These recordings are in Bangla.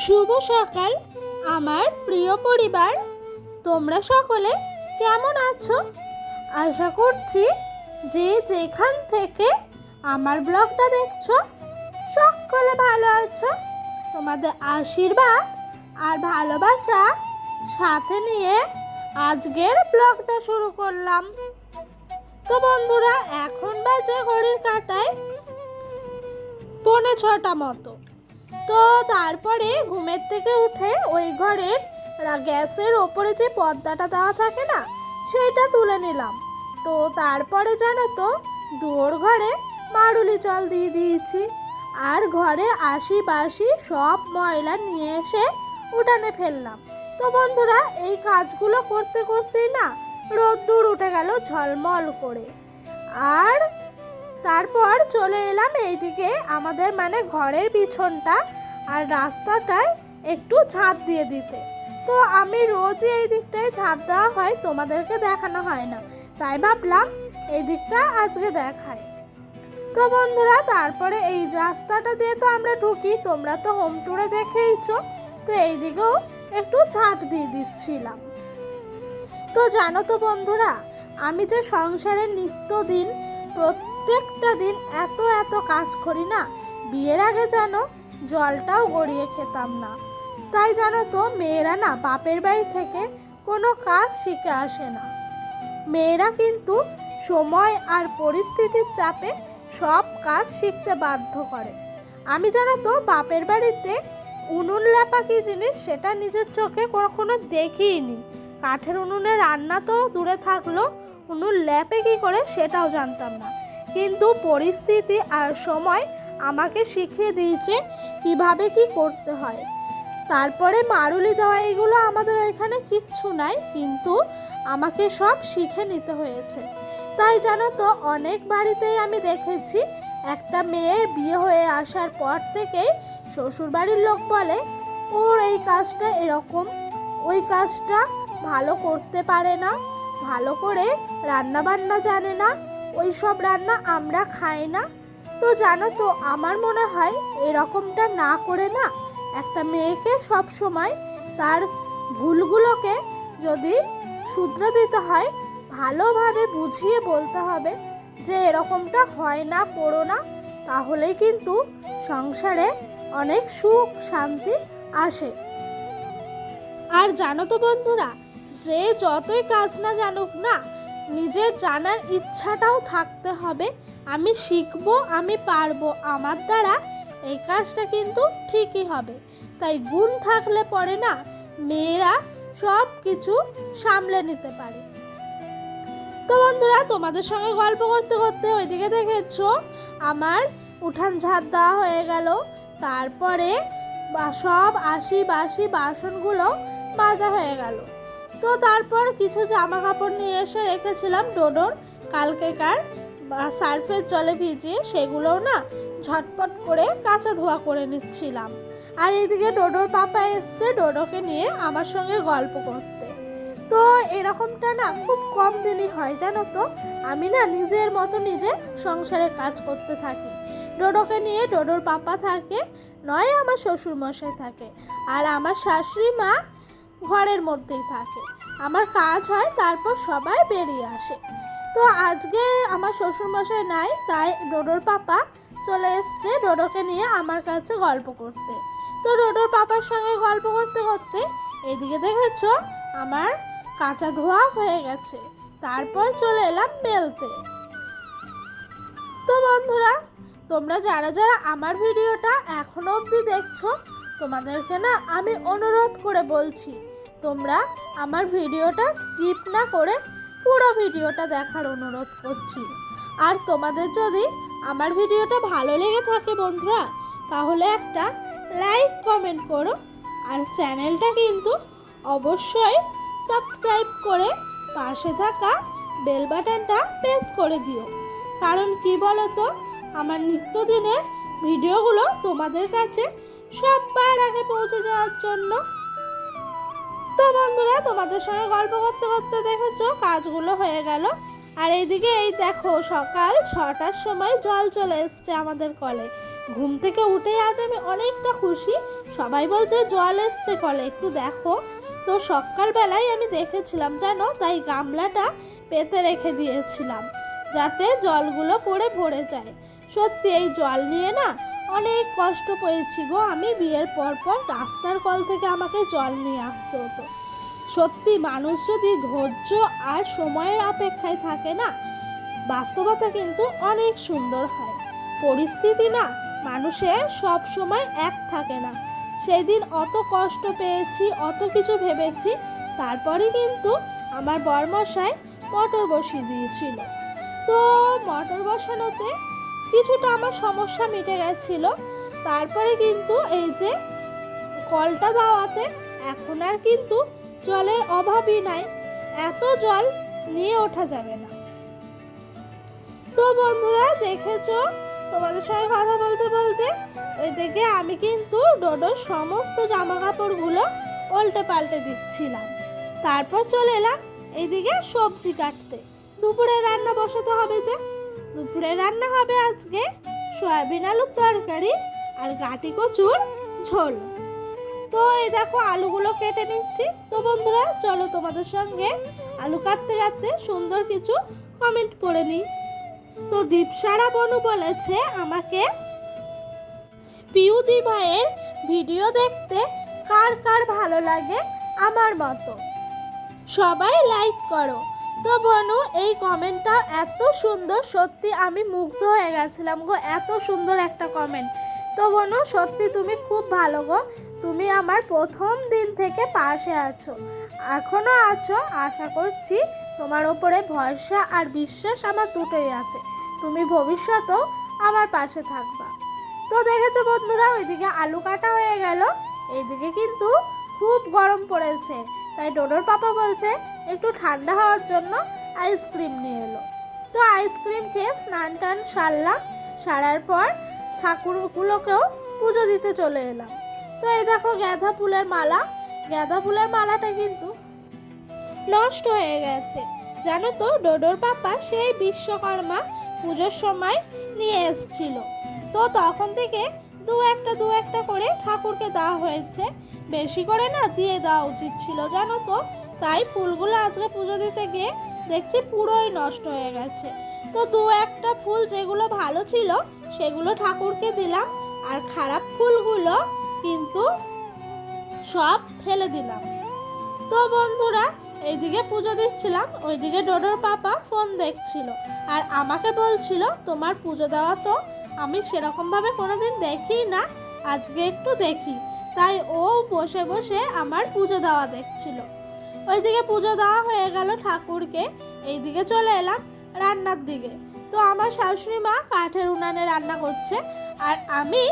শুভ সকাল আমার প্রিয় পরিবার। তোমরা সকলে কেমন আছো? আশা করছি যে যেখান থেকে আমার ব্লগটা দেখছো সকলে ভালো আছো। তোমাদের আশীর্বাদ আর ভালোবাসা সাথে নিয়ে আজকের ব্লগটা শুরু করলাম। তো বন্ধুরা, এখন বাজে ঘড়ির কাঁটায় 6:45 মতো। তো তারপরে ঘুমের থেকে উঠে ওই ঘরের গ্যাসের ওপরে যে পর্দাটা দেওয়া থাকে না, সেইটা তুলে নিলাম। তো তারপরে জানো তো, দুয়োর ঘরে মারুলি জল দিয়ে দিয়েছি আর ঘরে আশিপাশি সব ময়লা নিয়ে এসে উঠানে ফেললাম। তো বন্ধুরা, এই কাজগুলো করতে করতেই না রোদ্দুর উঠে গেল ঝলমল করে। আর তারপর চলে এলাম এইদিকে আমাদের ঘরের পিছনটা আর রাস্তাটায় একটু ঝাঁট দিয়ে দিতে। তো আমি রোজই এই দিকটায় ঝাঁট দেওয়া হয়, তোমাদেরকে দেখানো হয় না, তাই ভাবলাম এই দিকটা আজকে দেখাই। তো বন্ধুরা, তারপরে এই রাস্তাটা দিয়ে তো আমরা ঢুকি, তোমরা তো হোম ট্যুরে দেখেইছো। তো এই দিকেও একটু ঝাঁট দিয়ে দিচ্ছিলাম। তো জানো তো বন্ধুরা, আমি যে সংসারের নিত্যদিন প্রত্যেকটা দিন এত এত কাজ করি না, বিয়ের আগে জানো জলটাও গড়িয়ে খেতাম না। তাই জানো তো, মেয়েরা না বাপের বাড়ি থেকে কোনো কাজ শিখে আসে না। মেয়েরা কিন্তু সময় আর পরিস্থিতির চাপে সব কাজ শিখতে বাধ্য করে। আমি জানো তো বাপের বাড়িতে উনুন লেপা কি জিনিস সেটা নিজের চোখে কখনো দেখিনি। কাঠের উনুনে রান্না তো দূরে থাকলো, উনুন লেপে কি করে সেটাও জানতাম না। কিন্তু পরিস্থিতি আর সময় আমাকে শিখিয়ে দিয়েছে কিভাবে কি করতে হয়। তারপরে মারুলি দেওয়া এগুলো আমাদের এখানে কিচ্ছু নাই, কিন্তু আমাকে সব শিখে নিতে হয়েছে। তাই জানো তো, অনেক বাড়িতেই আমি দেখেছি একটা মেয়ের বিয়ে হয়ে আসার পর থেকেই শ্বশুরবাড়ির লোক বলে ওর এই কাজটা এরকম, ওই কাজটা ভালো করতে পারে না, ভালো করে রান্না বান্না জানে না, ওই সব রান্না আমরা খাই না। তো জানো তো, আমার মনে হয় এরকমটা না করে না, একটা মেয়েকে সব সময় তার ভুলগুলোকে যদি শুধরে দিতে হয়, ভালোভাবে বুঝিয়ে বলতে হবে যে এরকমটা হয় না, করো না, তাহলেই কিন্তু সংসারে অনেক সুখ শান্তি আসে। আর জানো তো বন্ধুরা, যে যতই কাজ না জানুক না, নিজের জানার ইচ্ছাটাও থাকতে হবে। আমি শিখবো, আমি পারবো, আমার দ্বারা এই কাজটা কিন্তু ঠিকই হবে। তাই গুণ থাকলে পরে না মেয়েরা সব কিছু সামলে নিতে পারে। তো বন্ধুরা, তোমাদের সঙ্গে গল্প করতে করতে ওইদিকে দেখেছো আমার উঠান ঝাঁট দেওয়া হয়ে গেল। তারপরে সব বাসি বাসনগুলো মাজা হয়ে গেল। তো তারপর কিছু জামা কাপড় নিয়ে এসে রেখেছিলাম ডোডোর কালকেকার সার্ফের জলে ভিজিয়ে, সেগুলোও না ঝটপট করে কাঁচা ধোয়া করে নিচ্ছিলাম। আর এইদিকে ডোডোর পাপা এসছে ডোডোকে নিয়ে আমার সঙ্গে গল্প করতে। তো এরকমটা না খুব কম দিনই হয় জানো তো। আমি না নিজের মতো নিজে সংসারে কাজ করতে থাকি। ডোডোকে নিয়ে ডোডোর পাপা থাকে, নয় আমার শ্বশুর মশাই থাকে, আর আমার শাশুড়ি মা ঘরের মধ্যেই থাকে। আমার কাজ হয়, তারপর সবাই বেরিয়ে আসে। তো আজকে আমার শ্বশুরমশাই নাই, তাই ডোডোর পাপা চলে এসছে ডোডোকে নিয়ে আমার কাছে গল্প করতে। তো ডোডোর পাপার সঙ্গে গল্প করতে করতে এদিকে দেখেছো আমার কাঁচা ধোয়া হয়ে গেছে। তারপর চলে এলাম বেলতে। তো বন্ধুরা, তোমরা যারা যারা আমার ভিডিওটা এখনো অবধি দেখছো, তোমাদেরকে না আমি অনুরোধ করে বলছি, তোমরা আমার ভিডিওটা স্কিপ না করে পুরো ভিডিওটা দেখার অনুরোধ করছি। আর তোমাদের যদি আমার ভিডিওটা ভালো লেগে থাকে বন্ধুরা, তাহলে একটা লাইক কমেন্ট করো, আর চ্যানেলটা কিন্তু অবশ্যই সাবস্ক্রাইব করে পাশে থাকা বেল বাটনটা প্রেস করে দিও। কারণ কি বলো তো, আমার নিত্যদিনের ভিডিওগুলো তোমাদের কাছে সবার আগে পৌঁছে যাওয়ার জন্য। তো বন্ধুরা, তোমাদের সঙ্গে গল্প করতে করতে দেখেছো কাজগুলো হয়ে গেল। আর এইদিকে এই দেখো সকাল 6টার সময় জল চলে এসছে আমাদের কলে। ঘুম থেকে উঠেই আজ আমি অনেকটা খুশি। সবাই বলছে জল এসছে কলে, একটু দেখো। তো সকালবেলায় আমি দেখেছিলাম জানো, তাই গামলাটা পেতে রেখে দিয়েছিলাম যাতে জলগুলো পড়ে ভরে যায়। সত্যি এই জল নিয়ে না অনেক কষ্ট পেয়েছি গো আমি। বিয়ের পর রাস্তার কল থেকে আমাকে জল নিয়ে আসতে হতো। সত্যি মানুষ যদি ধৈর্য আর সময়ের অপেক্ষায় থাকে না, বাস্তবতা কিন্তু অনেক সুন্দর হয়। পরিস্থিতি না মানুষের সব সময় এক থাকে না। সেই দিন অত কষ্ট পেয়েছি, অত কিছু ভেবেছি, তারপরে কিন্তু আমার বরমশাই মটর বসিয়ে দিয়েছিল। তো মটর বসানোতে কিছুটা আমার সমস্যা মিটে গেছিল। তারপরে কিন্তু এই যে কলটা দেওয়াতে এখন আর কিন্তু জলের অভাবই নাই, এত জল নিয়ে ওঠা যাবে না। তো বন্ধুরা দেখেছো, তোমাদের সঙ্গে কথা বলতে বলতে ওইদিকে আমি কিন্তু ডোডোর সমস্ত জামা কাপড়গুলো উল্টে পাল্টে দিচ্ছিলাম। তারপর চলে এলাম এইদিকে সবজি কাটতে। দুপুরে রান্না বসাতে হবে যে, দুপুরে রান্না হবে আজকে সয়াবিন আলুর তরকারি আর গাটি কচুর ঝোল। তো এই দেখো আলুগুলো কেটে নিচ্ছি। তো বন্ধুরা চলো তোমাদের সঙ্গে আলু কাটতে কাটতে সুন্দর কিছু কমেন্ট পড়ে নিই। তো দীপসারা বনু বলেছে আমাকে, পিউদি ভাইয়ের ভিডিও দেখতে কার কার ভালো লাগে আমার মতো, সবাই লাইক করো। তো বনু এই কমেন্টটা এত সুন্দর, সত্যি আমি মুগ্ধ হয়ে গেছিলাম গো, এত সুন্দর একটা কমেন্ট। তো বনু সত্যি তুমি খুব ভালো গো, তুমি আমার প্রথম দিন থেকে পাশে আছো, এখনো আছো। আশা করছি তোমার ওপরে ভরসা আর বিশ্বাস আমার দুটোই আছে, তুমি ভবিষ্যতেও আমার পাশে থাকবা। তো দেখেছো বন্ধুরা, ওইদিকে আলু কাটা হয়ে গেল, এইদিকে কিন্তু খুব গরম পড়েছে, তাই ডোডোর পাপা বলছে একটু ঠান্ডা হওয়ার জন্য আইসক্রিম নিয়ে এলো। তো আইসক্রিম খেয়ে স্নান টান সারলাম, সারার পর ঠাকুরগুলোকেও পুজো দিতে চলে এলাম। তো এই দেখো গাঁদা ফুলের মালা, গাঁদা ফুলের মালাটা কিন্তু নষ্ট হয়ে গেছে জানো তো। ডোডোর পাপা সেই বিশ্বকর্মা পুজোর সময় নিয়ে এসেছিল, তো তখন থেকে দু একটা করে ঠাকুরকে দেওয়া হয়েছে, বেশি করে না দিয়ে দেওয়া উচিত ছিল জানো তো। তাই ফুলগুলো আজকে পুজো দিতে গিয়ে দেখছি পুরোই নষ্ট হয়ে গেছে। তো দু একটা ফুল যেগুলো ভালো ছিল সেগুলো ঠাকুরকে দিলাম, আর খারাপ ফুলগুলো কিন্তু সব ফেলে দিলাম। তো বন্ধুরা এইদিকে পুজো দিচ্ছিলাম, ওইদিকে ডোডোর পাপা ফোন দেখছিল আর আমাকে বলছিল তোমার পুজো দেওয়া তো আমি সেরকমভাবে কোনোদিন দেখি না, আজকে একটু দেখি। তাই ও বসে বসে আমার পুজো দেওয়া দেখছিল। ওইদিকে পুজো দেওয়া হয়ে গেল ঠাকুরকে, এইদিকে চলে এলাম রান্নার দিকে। তো আমার শাশুড়ি মা কাঠের উনানে রান্না করছে আর আমি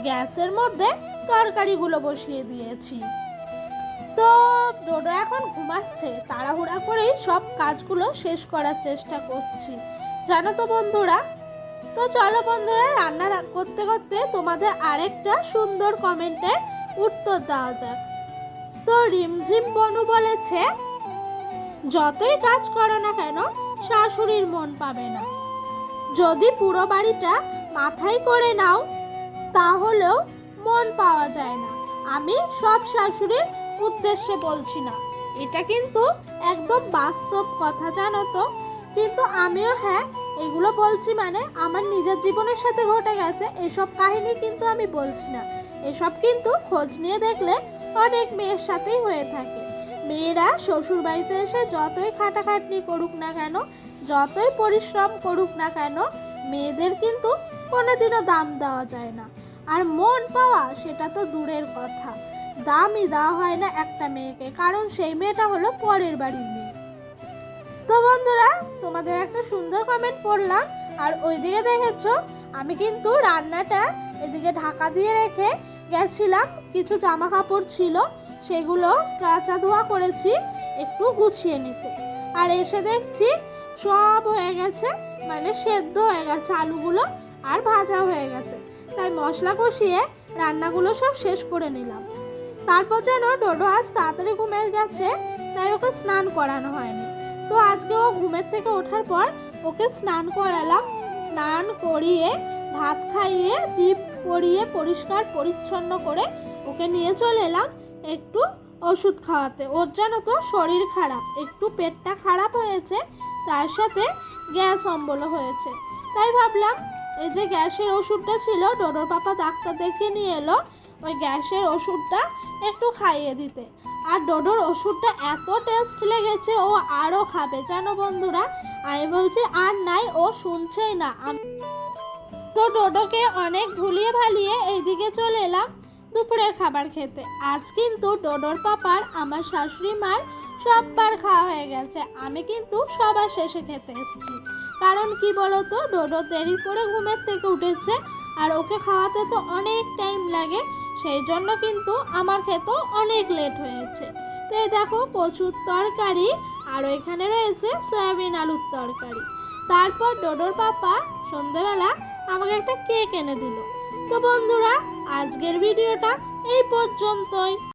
গ্যাসের মধ্যে তরকারিগুলো বসিয়ে দিয়েছি। তো ডোডো এখন ঘুমাচ্ছে, তাড়াহুড়া করেই সব কাজগুলো শেষ করার চেষ্টা করছি জানো তো বন্ধুরা। তো চলো বন্ধুরা রান্না করতে করতে তোমাদের আরেকটা সুন্দর কমেন্টের উত্তর দেওয়া যাক। তো রিমঝিম বনু বলেছে, যতই কাজ করো না কেন শাশুড়ির মন পাবে না, যদি পুরো বাড়িটা মাথায় করে নাও তাহলেও মন পাওয়া যায় না। আমি সব শাশুড়ির উদ্দেশ্যে বলছি না, এটা কিন্তু একদম বাস্তব কথা জানো তো। কিন্তু আমিও হ্যাঁ এগুলো বলছি মানে আমার নিজের জীবনের সাথে ঘটে গেছে, এসব কাহিনী কিন্তু আমি বলছি না। এসব কিন্তু খোঁজ নিয়ে দেখলে অনেক মেয়ের সাথেই হয়ে থাকে। মেয়েরা শ্বশুর বাড়িতে এসে যতই খাটাখাটনি করুক না কেন, যতই পরিশ্রম করুক না কেন, মেয়েদের কিন্তু কোনোদিনও দাম দেওয়া যায় না। আর মন পাওয়া সেটা তো দূরের কথা, দামই দেওয়া হয় না একটা মেয়েকে, কারণ সেই মেয়েটা হলো পরের বাড়ির মেয়ে। তো বন্ধুরা তোমাদের একটা সুন্দর কমেন্ট পড়লাম, আর ওইদিকে দেখেছো আমি কিন্তু রান্নাটা এদিকে ঢাকা দিয়ে রেখে গেছিলাম, কিছু জামা কাপড় ছিল সেগুলো কাচা ধোয়া করেছি একটু গুছিয়ে নিতে, আর এসে দেখছি সব হয়ে গেছে, মানে সেদ্ধ হয়ে গেছে আলুগুলো আর ভাজা হয়ে গেছে। তাই মশলা কষিয়ে রান্নাগুলো সব শেষ করে নিলাম। তারপর যেন ডোডো আজ তাড়াতাড়ি ঘুমিয়ে গেছে, তাই ওকে স্নান করানো হয়নি। তো আজকে ও ঘুমের থেকে ওঠার পর ওকে স্নান করালাম, স্নান করিয়ে ভাত খাইয়ে টিপ পরিয়ে পরিষ্কার পরিচ্ছন্ন করে ওকে নিয়ে চলে এলাম একটু ওষুধ খাওয়াতে। ওর জানো তো শরীর খারাপ, একটু পেটটা খারাপ হয়েছে, তার সাথে গ্যাস অম্বল হয়েছে। তাই ভাবলাম এই যে গ্যাসের ওষুধটা ছিল, ডোডোর পাপা ডাক্তার দেখিয়ে নিয়ে এলো, ওই গ্যাসের ওষুধটা একটু খাইয়ে দিতে। আর ডোডোর ওষুধটা এত টেস্ট লেগেছে, ও আরও খাবে জানো বন্ধুরা। আমি বলছি আর নাই, ও শুনছেই না। তো ডোডোকে অনেক ভুলিয়ে ভালিয়ে এইদিকে চলে এলাম দুপুরের খাবার খেতে। আজ কিন্তু ডোডোর পাপার আমার শাশুড়ি মার সববার খাওয়া হয়ে গেছে, আমি কিন্তু সবার শেষে খেতে এসেছি। কারণ কি বলতো, ডোডো দেরি করে ঘুমের থেকে উঠেছে, আর ওকে খাওয়াতে তো অনেক টাইম লাগে, সেই জন্য কিন্তু আমার খেতেও অনেক লেট হয়েছে। তো এই দেখো কচুর তরকারি, আর ওইখানে রয়েছে সয়াবিন আলুর তরকারি। তারপর ডোডোর পাপা সন্ধেবেলা আমাকে একটা কেক এনে দিল। তো বন্ধুরা, আজকের ভিডিওটা এই পর্যন্তই।